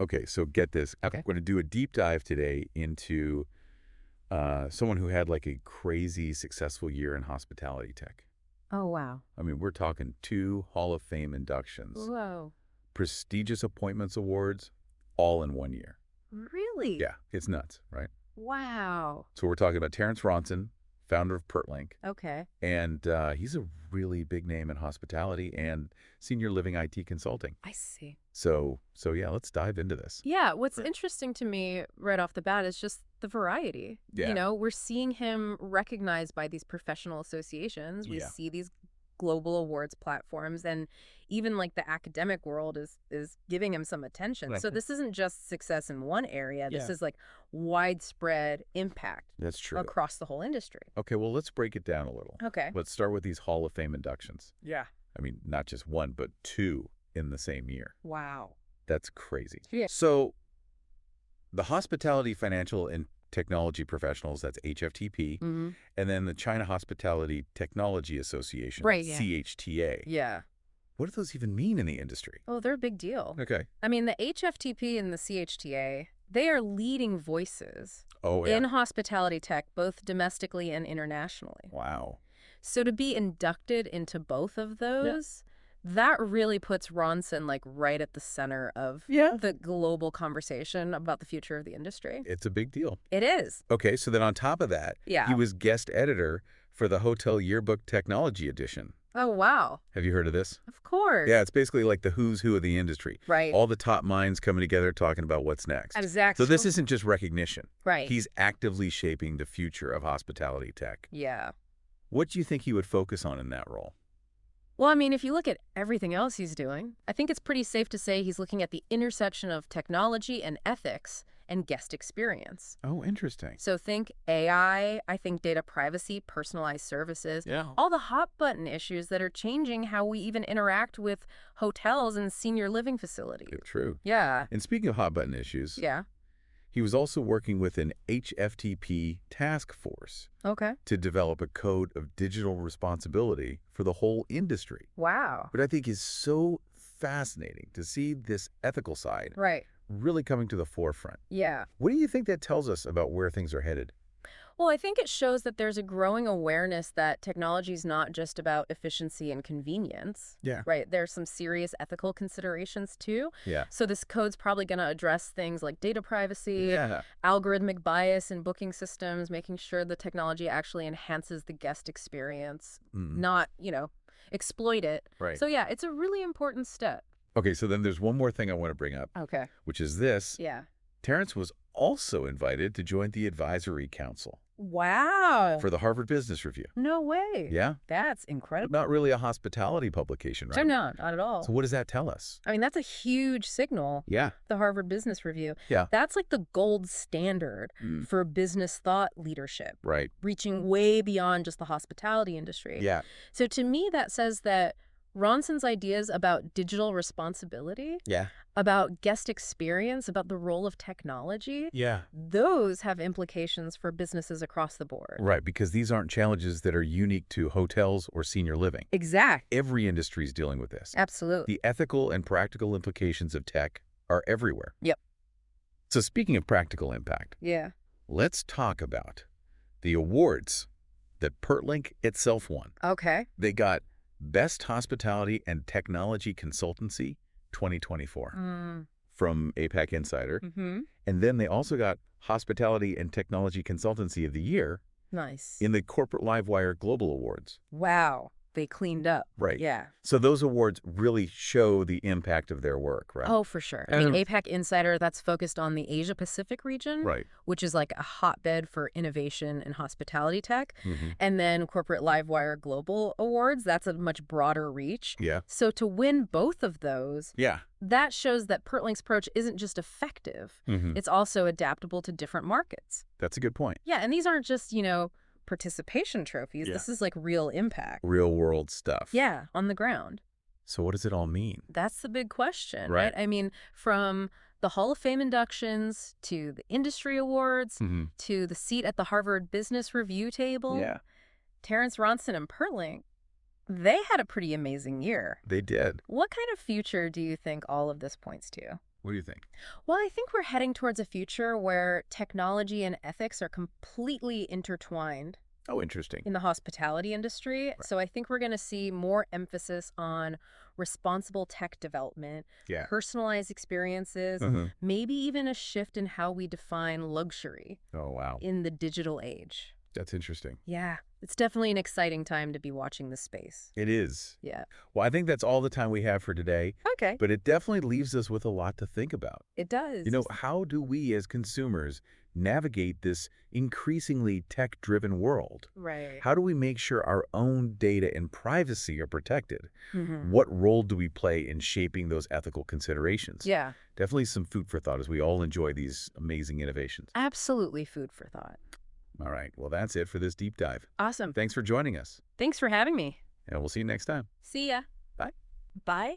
Okay, so get this. Okay. We're going to do a deep dive today into someone who had like a crazy successful year in hospitality tech. Oh, wow. I mean, we're talking 2 Hall of Fame inductions, Whoa. prestigious appointments awards, all in 1 year. Really? Yeah, it's nuts, right? Wow. So we're talking about Terence Ronson, founder of Pertlink, Okay. and he's a really big name in hospitality and senior living IT consulting. I see. So yeah, let's dive into this. Yeah, what's interesting to me right off the bat is just the variety. Yeah. We're seeing him recognized by these professional associations. We Yeah. see these global awards platforms, and even like the academic world is giving him some attention. Right. So this isn't just success in one area. This Yeah. is like widespread impact That's true. across the whole industry. Okay, well, let's break it down a little. Okay. Let's start with these Hall of Fame inductions. Yeah. I mean, not just one, but 2 in the same year. Wow. That's crazy. Yeah. So the Hospitality Financial and Technology Professionals, that's HFTP, Mm-hmm. and then the China Hospitality Technology Association, Right, yeah. CHTA. Yeah. What do those even mean in the industry? Oh, they're a big deal. Okay. I mean, the HFTP and the CHTA, they are leading voices Oh, yeah. in hospitality tech, both domestically and internationally. Wow. So to be inducted into both of those, that really puts Ronson like right at the center of the global conversation about the future of the industry. It's a big deal. It is. Okay, so then on top of that, Yeah. he was guest editor for the Hotel Yearbook Technology Edition. Oh, wow. Have you heard of this? Of course. Yeah, it's basically like the who's who of the industry. Right. All the top minds coming together talking about what's next. Exactly. So this isn't just recognition. Right. He's actively shaping the future of hospitality tech. Yeah. What do you think he would focus on in that role? Well, I mean, if you look at everything else he's doing, I think it's pretty safe to say he's looking at the intersection of technology and ethics and guest experience. Oh, interesting. So think AI, I think data privacy, personalized services, Yeah. all the hot button issues that are changing how we even interact with hotels and senior living facilities. True. Yeah. And speaking of hot button issues, Yeah. he was also working with an HFTP Task Force Okay. to develop a code of digital responsibility for the whole industry. Wow. What I think is so fascinating to see this ethical side Right. really coming to the forefront. Yeah. What do you think that tells us about where things are headed? Well, I think it shows that there's a growing awareness that technology is not just about efficiency and convenience. Yeah. Right. There's some serious ethical considerations too. Yeah. So this code's probably going to address things like data privacy, Yeah. algorithmic bias in booking systems, making sure the technology actually enhances the guest experience, not, exploit it. Right. So yeah, it's a really important step. Okay, so then there's one more thing I want to bring up, Okay. which is this. Yeah. Terence was also invited to join the advisory council Wow. for the Harvard Business Review. No way. Yeah. That's incredible. Not really a hospitality publication, right? So no, not at all. So what does that tell us? I mean, that's a huge signal. Yeah. The Harvard Business Review. Yeah. That's like the gold standard for business thought leadership, Right. reaching way beyond just the hospitality industry. Yeah. So to me, that says that Ronson's ideas about digital responsibility, Yeah. about guest experience, about the role of technology, Yeah. those have implications for businesses across the board. Right, because these aren't challenges that are unique to hotels or senior living. Exactly. Every industry is dealing with this. Absolutely. The ethical and practical implications of tech are everywhere. Yep. So speaking of practical impact, Yeah. let's talk about the awards that Pertlink itself won. Okay. They got Best Hospitality and Technology Consultancy 2024 from APAC Insider. Mm-hmm. And then they also got Hospitality and Technology Consultancy of the Year Nice. in the Corporate Livewire Global Awards. Wow. They cleaned up. Right. Yeah. So those awards really show the impact of their work, right? Oh, for sure. I mean, APAC Insider, that's focused on the Asia-Pacific region, Right. which is like a hotbed for innovation in hospitality tech. Mm-hmm. And then Corporate Livewire Global Awards, that's a much broader reach. Yeah. So to win both of those, Yeah. that shows that Pertlink's approach isn't just effective, it's also adaptable to different markets. That's a good point. Yeah, and these aren't just, participation trophies. Yeah. This is like real impact. Real world stuff. Yeah, on the ground. So what does it all mean? That's the big question, Right. right? I mean, from the Hall of Fame inductions to the industry awards to the seat at the Harvard Business Review table, Terence Ronson and Pertlink, they had a pretty amazing year. They did. What kind of future do you think all of this points to? What do you think? Well, I think we're heading towards a future where technology and ethics are completely intertwined Oh, interesting. in the hospitality industry. Right. So I think we're going to see more emphasis on responsible tech development, Yeah. personalized experiences, maybe even a shift in how we define luxury Oh, wow. in the digital age. That's interesting. Yeah, it's definitely an exciting time to be watching this space. It is. Yeah. Well, I think that's all the time we have for today, Okay. but it definitely leaves us with a lot to think about. It does. You know, how do we as consumers navigate this increasingly tech-driven world? Right. How do we make sure our own data and privacy are protected? Mm-hmm. What role do we play in shaping those ethical considerations? Yeah. Definitely some food for thought as we all enjoy these amazing innovations. Absolutely food for thought. All right, well, that's it for this deep dive. Awesome. Thanks for joining us, Thanks for having me. and we'll see you next time. See ya. Bye. Bye.